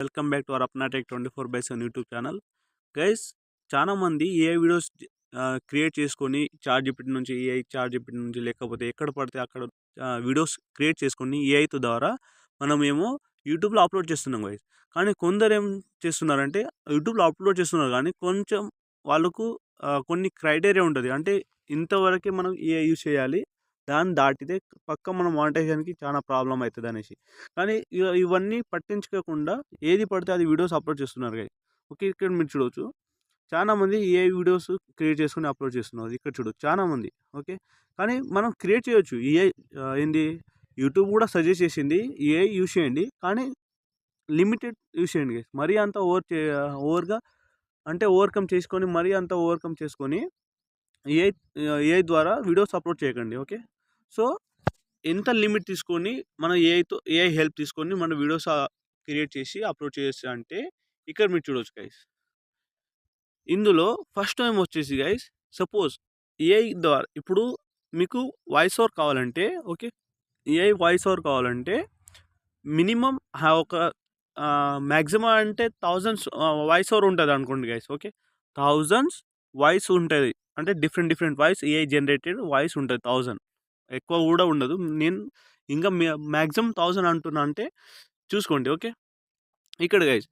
Welcome back to our Apnatech 24/7 YouTube channel. Guys, చాలా మంది AI videos create చేసుకొని ChatGPT నుంచి, చాట్‌జిపిటి నుంచి లేకపోతే ఎక్కడ పడితే అక్కడ వీడియోస్ క్రియేట్ చేసుకొని ఏఐతో ద్వారా మనమేమో యూట్యూబ్‌లో అప్లోడ్ చేస్తున్నాం గైస్. కానీ కొందరు ఏం చేస్తున్నారంటే యూట్యూబ్‌లో అప్లోడ్ చేస్తున్నారు కానీ కొంచెం వాళ్ళకు కొన్ని క్రైటీరియా ఉంటుంది. అంటే ఇంతవరకే మనం ఏఐ యూజ్ చేయాలి, దాన్ని దాటితే పక్కా మనం మానిటైజేషన్‌కి చాలా ప్రాబ్లమ్ అవుతుంది అనేసి. కానీ ఇవన్నీ పట్టించుకోకుండా ఏది పడితే అది వీడియోస్ అప్లోడ్ చేస్తున్నారు గైస్. ఓకే, ఇక్కడ మీరు చూడవచ్చు చాలామంది ఏఐ వీడియోస్ క్రియేట్ చేసుకొని అప్లోడ్ చేస్తున్నారు. ఇక్కడ చూడవచ్చు చాలామంది. ఓకే, కానీ మనం క్రియేట్ చేయొచ్చు. ఏఐ ఏంది, యూట్యూబ్ కూడా సజెస్ట్ చేసింది ఏఐ యూజ్ చేయండి, కానీ లిమిటెడ్ యూజ్ చేయండి గైస్. మరీ అంత ఓవర్గా అంటే ఓవర్కమ్ చేసుకొని, మరీ అంత ఓవర్కమ్ చేసుకొని ఏఐ ఏఐ ద్వారా వీడియోస్ అప్లోడ్ చేయకండి. ఓకే, సో ఎంత లిమిట్ తీసుకొని మన ఏఐ హెల్ప్ తీసుకొని మన వీడియోస్ క్రియేట్ చేసి అప్లోడ్ చేయొచ్చు అంటే ఇక్కడ మీరు చూడవచ్చు గైస్. ఇందులో ఫస్ట్ టైం వచ్చేసి గైస్, సపోజ్ ఏఐ ద్వారా ఇప్పుడు మీకు వాయిస్ ఓవర్ కావాలంటే, ఓకే, ఏఐ వాయిస్ ఓవర్ కావాలంటే మినిమం ఒక మ్యాక్సిమం అంటే థౌజండ్స్ వాయిస్ ఓవర్ ఉంటుంది అనుకోండి గైస్. ఓకే, థౌజండ్స్ వాయిస్ ఉంటుంది, అంటే different voice AI generated voice ఉంటుంది. 1000 ఎక్కువ కూడా ఉండదు. నేను ఇంకా మ్యాక్సిమం 1000 అంటున్నా, అంటే చూసుకోండి. ఓకే, ఇక్కడ గైస్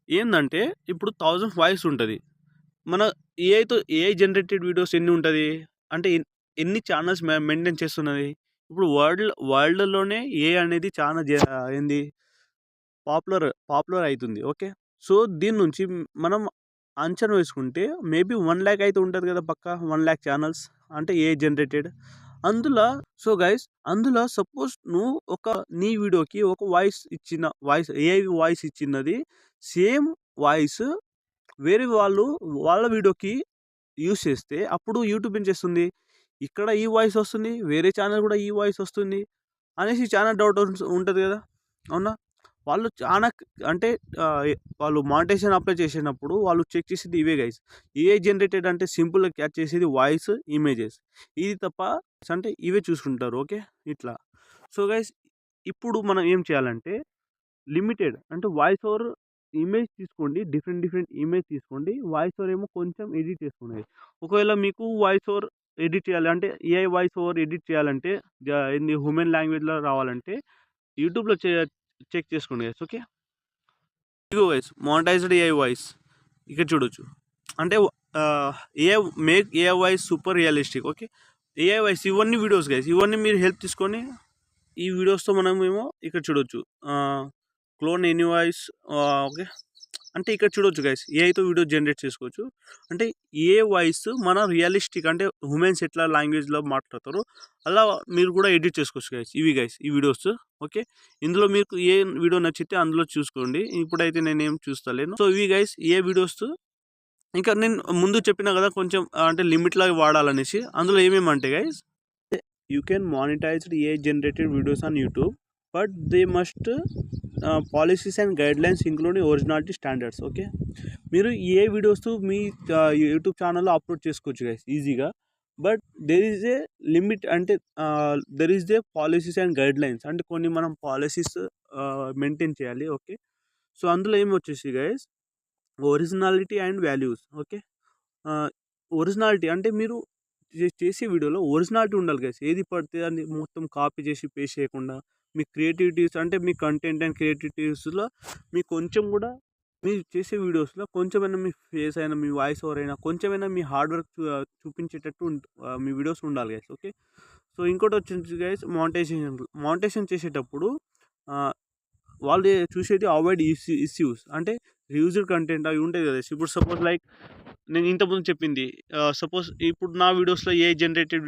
ఏంటంటే ఇప్పుడు 1000 వాయిస్ ఉంటుంది. మన ఏఐ జనరేటెడ్ వీడియోస్ ఎన్ని ఉంటుంది అంటే ఎన్ని ఛానల్స్ మెయింటైన్ చేస్తున్నది. ఇప్పుడు వరల్డ్లోనే ఏఐ అనేది చాలా ఏంది పాపులర్ అవుతుంది. ఓకే, సో దీని నుంచి మనం అంచనా వేసుకుంటే మేబీ 1 lakh అయితే ఉంటుంది కదా పక్కా. 1 lakh ఛానల్స్ అంటే ఏఐ జనరేటెడ్. అందులో సపోజ్ నువ్వు నీ వీడియోకి ఒక వాయిస్ ఏఐ వాయిస్ ఇచ్చినది, సేమ్ వాయిస్ వేరే వాళ్ళ వీడియోకి యూస్ చేస్తే అప్పుడు యూట్యూబ్ ఏం చేస్తుంది, ఇక్కడ ఈ వాయిస్ వస్తుంది, వేరే ఛానల్ కూడా ఈ వాయిస్ వస్తుంది అనేసి చాలా డౌట్ ఉంటుంది కదా. అవునా, వాళ్ళు చాలా అంటే వాళ్ళు మానిటైజేషన్ అప్లై చేసినప్పుడు వాళ్ళు చెక్ చేసేది ఇవే గైస్. ఏఐ జనరేటెడ్ అంటే సింపుల్గా క్యాచ్ చేసేది వాయిస్, ఇమేజెస్, ఇది తప్ప అంటే ఇవే చూసుకుంటారు. ఓకే, ఇట్లా. సో గైస్, ఇప్పుడు మనం ఏం చేయాలంటే లిమిటెడ్ అంటే వాయిస్ ఓవర్ ఇమేజ్ తీసుకోండి, డిఫరెంట్ ఇమేజ్ తీసుకోండి, వాయిస్ ఓవర్ ఏమో కొంచెం ఎడిట్ చేసుకోండి. ఒకవేళ మీకు వాయిస్ ఓవర్ ఎడిట్ చేయాలి అంటే, ఏఐ వాయిస్ ఓవర్ ఎడిట్ చేయాలంటే ఏంది హ్యూమన్ లాంగ్వేజ్లో రావాలంటే యూట్యూబ్లో చెక్ చేసుకోండి గైస్. ఓకే, ఇగో గైస్, మానిటైజ్డ్ ఏఐ వాయిస్ ఇక్కడ చూడొచ్చు. అంటే AI voice super realistic. Okay, AI voice ఇవన్నీ వీడియోస్ గైస్, ఇవన్నీ మీరు హెల్ప్ తీసుకొని ఈ వీడియోస్తో మనమేమో ఇక్కడ చూడొచ్చు. Clone any voice. ఓకే, అంటే ఇక్కడ చూడొచ్చు గైస్, ఏఐతో వీడియో జనరేట్ చేసుకోవచ్చు. అంటే ఏ వాయిస్ మన రియలిస్టిక్ అంటే హ్యూమన్స్ ఎట్లా లాంగ్వేజ్లో మాట్లాడతారో అలా మీరు కూడా ఎడిట్ చేసుకోవచ్చు గైస్. ఇవి గైస్ ఈ వీడియోస్. ఓకే, ఇందులో మీకు ఏ వీడియో నచ్చితే అందులో చూసుకోండి. ఇప్పుడైతే నేనేం చూస్తలేను. సో ఇవి గైస్ ఏ వీడియోస్. ఇంకా నేను ముందు చెప్పినా కదా కొంచెం అంటే లిమిట్ లాగా వాడాలనేసి. అందులో ఏమేమంటే guys, you can monetized AI generated videos on YouTube, but they must policies and guidelines including originality standards. Okay, మీరు ఏ వీడియోస్ మీ యూట్యూబ్ ఛానల్లో అప్లోడ్ చేసుకోవచ్చు గైస్ ఈజీగా, but there is a limit. అంటే there is a policies and guidelines, అంటే కొన్ని మనం పాలసీస్ మెయింటైన్ చేయాలి. ఓకే, సో అందులో ఏమి వచ్చేసి guys, originality and values. Okay, originality అంటే మీరు చేసే వీడియోలో ఒరిజినాలిటీ ఉండాలి గైస్. ఏది పడితే అని మొత్తం కాపీ చేసి పేస్ట్ చేయకుండా, మీ క్రియేటివిటీస్ అంటే మీ కంటెంట్ అండ్ క్రియేటివిటీస్లో మీకు కొంచెం కూడా మీరు చేసే వీడియోస్లో కొంచెమైనా మీ ఫేస్ అయినా, మీ వాయిస్ ఓవర్ అయినా, కొంచెమైనా మీ హార్డ్ వర్క్ చూపించేటట్టు మీ వీడియోస్ ఉండాలి గైస్. ఓకే, సో ఇంకోటి వచ్చేసి గైస్, మానిటైజేషన్ చేసేటప్పుడు వాళ్ళు చూసేది అవాయిడ్ ఇష్యూస్, అంటే రియూజ్డ్ కంటెంట్ అవి ఉంటాయి కదా. ఇప్పుడు సపోజ్ లైక్ నేను ఇంతకుముందు చెప్పింది, సపోజ్ ఇప్పుడు నా వీడియోస్లో ఏ జనరేటెడ్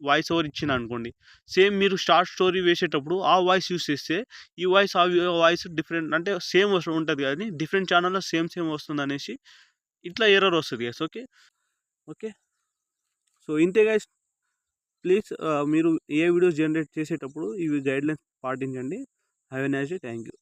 వాయిస్ ఓవర్ ఇచ్చిన అనుకోండి, సేమ్ మీరు షార్ట్ స్టోరీ వేసేటప్పుడు ఆ వాయిస్ యూస్ చేస్తే ఈ వాయిస్ ఆ వాయిస్ డిఫరెంట్ అంటే సేమ్ ఉంటుంది కానీ డిఫరెంట్ ఛానల్లో సేమ్ వస్తుంది అనేసి ఇట్లా ఎర్రర్ వస్తుంది గైస్. ఓకే, ఓకే, సో ఇంతే గైస్. ప్లీజ్ మీరు ఏ వీడియోస్ జనరేట్ చేసేటప్పుడు ఇవి గైడ్లైన్స్ పాటించండి. Have a nice day. Thank you.